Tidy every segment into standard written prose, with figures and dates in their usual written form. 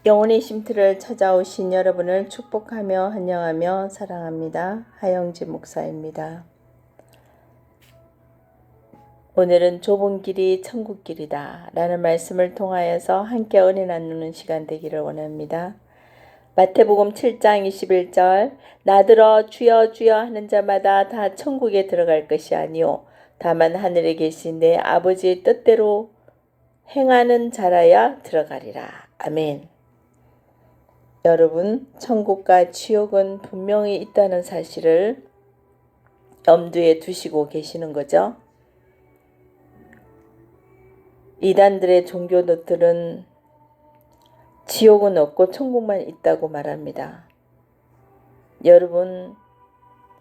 영혼의 쉼터를 찾아오신 여러분을 축복하며 환영하며 사랑합니다. 하영지 목사입니다. 오늘은 좁은 길이 천국길이다 라는 말씀을 통하여서 함께 은혜 나누는 시간 되기를 원합니다. 마태복음 7장 21절 나들어 주여 주여 하는 자마다 다 천국에 들어갈 것이 아니요 다만 하늘에 계신 내 아버지의 뜻대로 행하는 자라야 들어가리라. 아멘. 여러분, 천국과 지옥은 분명히 있다는 사실을 염두에 두시고 계시는 거죠. 이단들의 종교들은 지옥은 없고 천국만 있다고 말합니다. 여러분,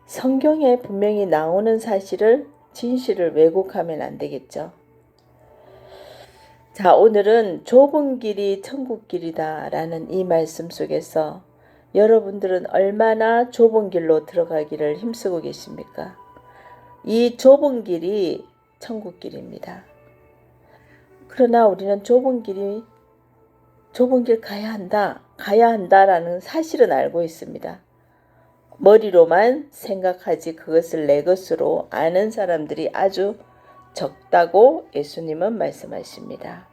성경에 분명히 나오는 사실을, 진실을 왜곡하면 안 되겠죠. 자, 오늘은 좁은 길이 천국길이다 라는 이 말씀 속에서 여러분들은 얼마나 좁은 길로 들어가기를 힘쓰고 계십니까? 이 좁은 길이 천국길입니다. 그러나 우리는 좁은 길 가야 한다라는 사실은 알고 있습니다. 머리로만 생각하지 그것을 내 것으로 아는 사람들이 아주 적다고 예수님은 말씀하십니다.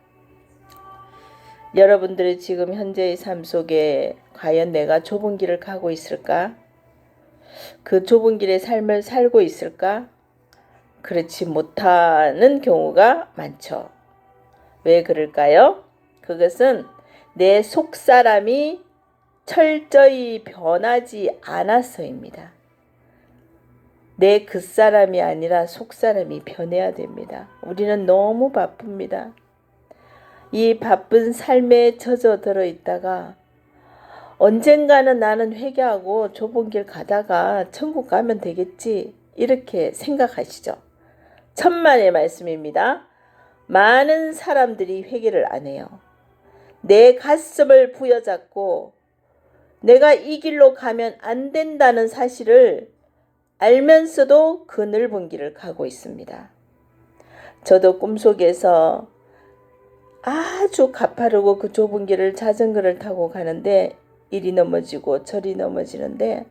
여러분들이 지금 현재의 삶 속에 과연 내가 좁은 길을 가고 있을까? 그 좁은 길의 삶을 살고 있을까? 그렇지 못하는 경우가 많죠. 왜 그럴까요? 그것은 내 속사람이 철저히 변하지 않아서입니다. 내 겉사람이 아니라 속사람이 변해야 됩니다. 우리는 너무 바쁩니다. 이 바쁜 삶에 젖어들어 있다가 언젠가는 나는 회개하고 좁은 길 가다가 천국 가면 되겠지 이렇게 생각하시죠. 천만의 말씀입니다. 많은 사람들이 회개를 안 해요. 내 가슴을 부여잡고 내가 이 길로 가면 안 된다는 사실을 알면서도 그 넓은 길을 가고 있습니다. 저도 꿈속에서 아주 가파르고 그 좁은 길을 자전거를 타고 가는데 이리 넘어지고 저리 넘어지는데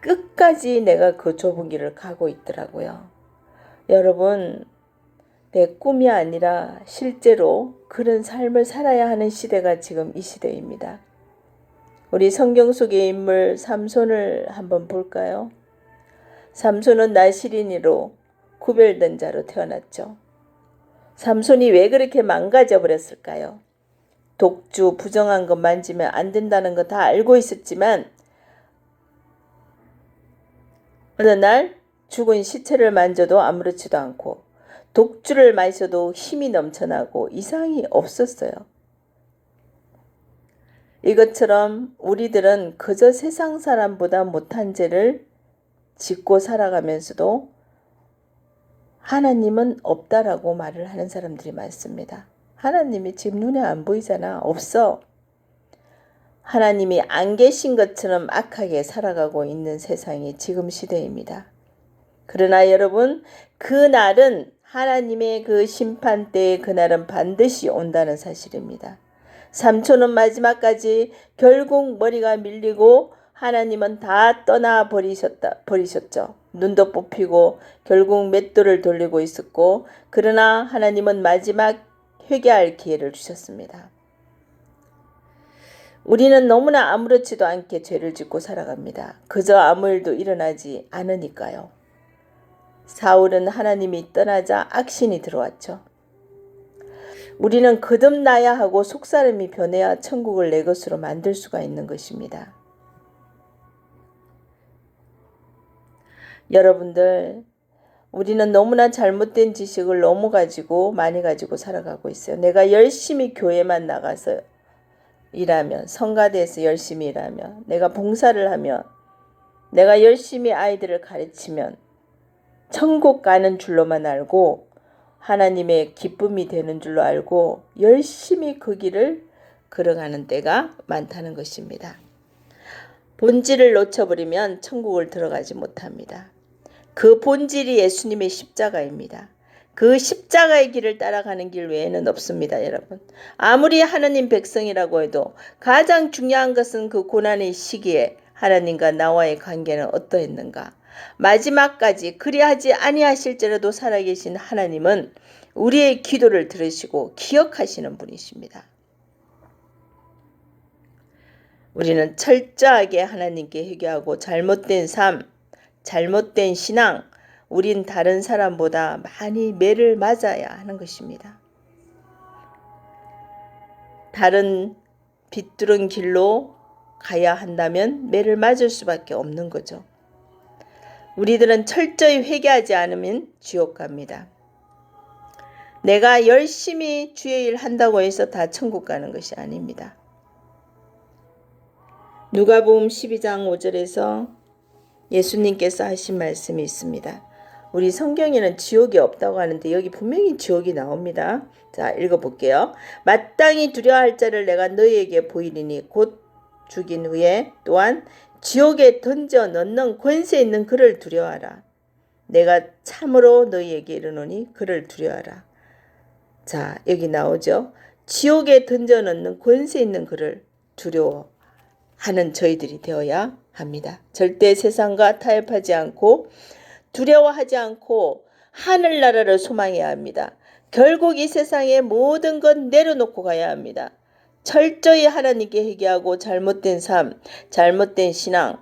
끝까지 내가 그 좁은 길을 가고 있더라고요. 여러분, 내 꿈이 아니라 실제로 그런 삶을 살아야 하는 시대가 지금 이 시대입니다. 우리 성경 속의 인물 삼손을 한번 볼까요? 삼손은 나시린이로 구별된 자로 태어났죠. 삼손이 왜 그렇게 망가져 버렸을까요? 독주, 부정한 것 만지면 안 된다는 거 다 알고 있었지만 어느 날 죽은 시체를 만져도 아무렇지도 않고 독주를 마셔도 힘이 넘쳐나고 이상이 없었어요. 이것처럼 우리들은 그저 세상 사람보다 못한 죄를 짓고 살아가면서도 하나님은 없다라고 말을 하는 사람들이 많습니다. 하나님이 지금 눈에 안 보이잖아. 없어. 하나님이 안 계신 것처럼 악하게 살아가고 있는 세상이 지금 시대입니다. 그러나 여러분, 그날은 하나님의 그 심판대의 그날은 반드시 온다는 사실입니다. 삼촌은 마지막까지 결국 머리가 밀리고 하나님은 다 떠나 버리셨죠. 눈도 뽑히고 결국 맷돌을 돌리고 있었고 그러나 하나님은 마지막 회개할 기회를 주셨습니다. 우리는 너무나 아무렇지도 않게 죄를 짓고 살아갑니다. 그저 아무 일도 일어나지 않으니까요. 사울은 하나님이 떠나자 악신이 들어왔죠. 우리는 거듭나야 하고 속사람이 변해야 천국을 내 것으로 만들 수가 있는 것입니다. 여러분들, 우리는 너무나 잘못된 지식을 너무 많이 가지고 살아가고 있어요. 내가 열심히 교회만 나가서 일하면, 성가대에서 열심히 일하면, 내가 봉사를 하면, 내가 열심히 아이들을 가르치면 천국 가는 줄로만 알고 하나님의 기쁨이 되는 줄로 알고 열심히 그 길을 걸어가는 때가 많다는 것입니다. 본질을 놓쳐버리면 천국을 들어가지 못합니다. 그 본질이 예수님의 십자가입니다. 그 십자가의 길을 따라가는 길 외에는 없습니다, 여러분. 아무리 하느님 백성이라고 해도 가장 중요한 것은 그 고난의 시기에 하나님과 나와의 관계는 어떠했는가. 마지막까지 그리하지 아니하실지라도 살아계신 하나님은 우리의 기도를 들으시고 기억하시는 분이십니다. 우리는 철저하게 하나님께 회개하고 잘못된 삶, 잘못된 신앙, 우린 다른 사람보다 많이 매를 맞아야 하는 것입니다. 다른 비뚤은 길로 가야 한다면 매를 맞을 수밖에 없는 거죠. 우리들은 철저히 회개하지 않으면 지옥 갑니다. 내가 열심히 주의 일 한다고 해서 다 천국 가는 것이 아닙니다. 누가복음 12장 5절에서 예수님께서 하신 말씀이 있습니다. 우리 성경에는 지옥이 없다고 하는데 여기 분명히 지옥이 나옵니다. 자, 읽어볼게요. 마땅히 두려워할 자를 내가 너희에게 보이리니 곧 죽인 후에 또한 지옥에 던져 넣는 권세 있는 그를 두려워하라. 내가 참으로 너희에게 이르노니 그를 두려워하라. 자, 여기 나오죠. 지옥에 던져 넣는 권세 있는 그를 두려워하는 저희들이 되어야 합니다. 절대 세상과 타협하지 않고 두려워하지 않고 하늘나라를 소망해야 합니다. 결국 이 세상의 모든 것 내려놓고 가야 합니다. 철저히 하나님께 회개하고 잘못된 삶, 잘못된 신앙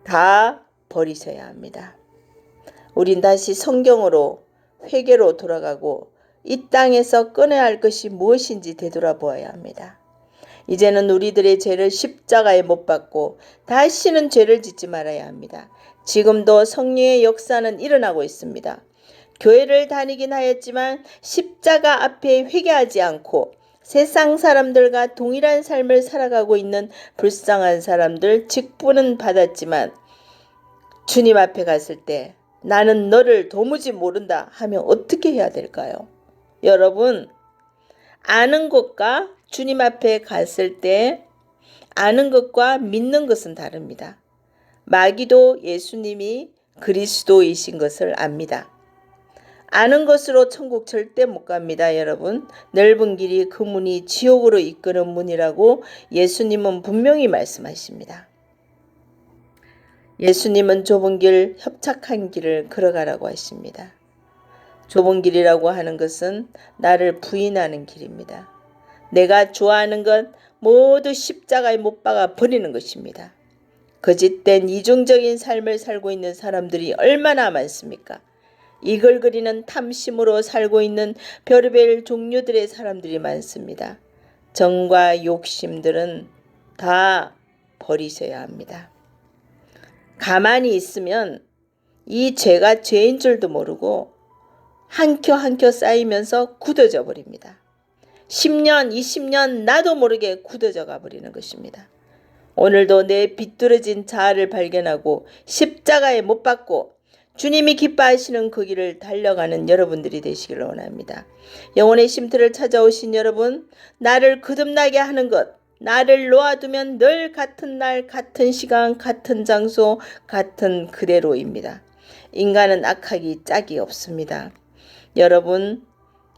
다 버리셔야 합니다. 우린 다시 성경으로 회개로 돌아가고 이 땅에서 끊어야 할 것이 무엇인지 되돌아보아야 합니다. 이제는 우리들의 죄를 십자가에 못 박고 다시는 죄를 짓지 말아야 합니다. 지금도 성령의 역사는 일어나고 있습니다. 교회를 다니긴 하였지만 십자가 앞에 회개하지 않고 세상 사람들과 동일한 삶을 살아가고 있는 불쌍한 사람들 직분은 받았지만 주님 앞에 갔을 때 나는 너를 도무지 모른다 하면 어떻게 해야 될까요? 여러분, 아는 것과 주님 앞에 갔을 때 아는 것과 믿는 것은 다릅니다. 마귀도 예수님이 그리스도이신 것을 압니다. 아는 것으로 천국 절대 못 갑니다, 여러분. 넓은 길이 그 문이 지옥으로 이끄는 문이라고 예수님은 분명히 말씀하십니다. 예수님은 좁은 길, 협착한 길을 걸어가라고 하십니다. 좁은 길이라고 하는 것은 나를 부인하는 길입니다. 내가 좋아하는 것 모두 십자가에 못 박아 버리는 것입니다. 거짓된 이중적인 삶을 살고 있는 사람들이 얼마나 많습니까? 이글거리는 탐심으로 살고 있는 별의별 종류들의 사람들이 많습니다. 정과 욕심들은 다 버리셔야 합니다. 가만히 있으면 이 죄가 죄인 줄도 모르고 한 켜 한 켜 쌓이면서 굳어져 버립니다. 10년, 20년 나도 모르게 굳어져 가버리는 것입니다. 오늘도 내 비뚤어진 자아를 발견하고 십자가에 못 박고 주님이 기뻐하시는 그 길을 달려가는 여러분들이 되시기를 원합니다. 영혼의 쉼터를 찾아오신 여러분, 나를 거듭나게 하는 것, 나를 놓아두면 늘 같은 날, 같은 시간, 같은 장소, 같은 그대로입니다. 인간은 악하기 짝이 없습니다. 여러분,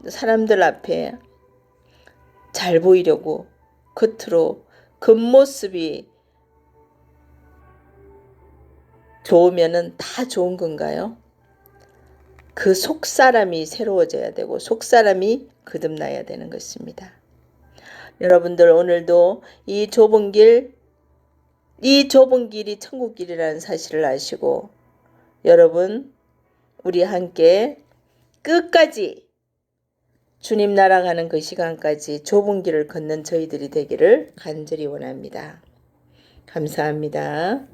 사람들 앞에 잘 보이려고 겉으로 겉모습이 좋으면은 다 좋은 건가요? 그 속사람이 새로워져야 되고 속사람이 거듭나야 되는 것입니다. 여러분들 오늘도 이 좁은 길이 천국 길이라는 사실을 아시고 여러분 우리 함께 끝까지 주님 나라 가는 그 시간까지 좁은 길을 걷는 저희들이 되기를 간절히 원합니다. 감사합니다.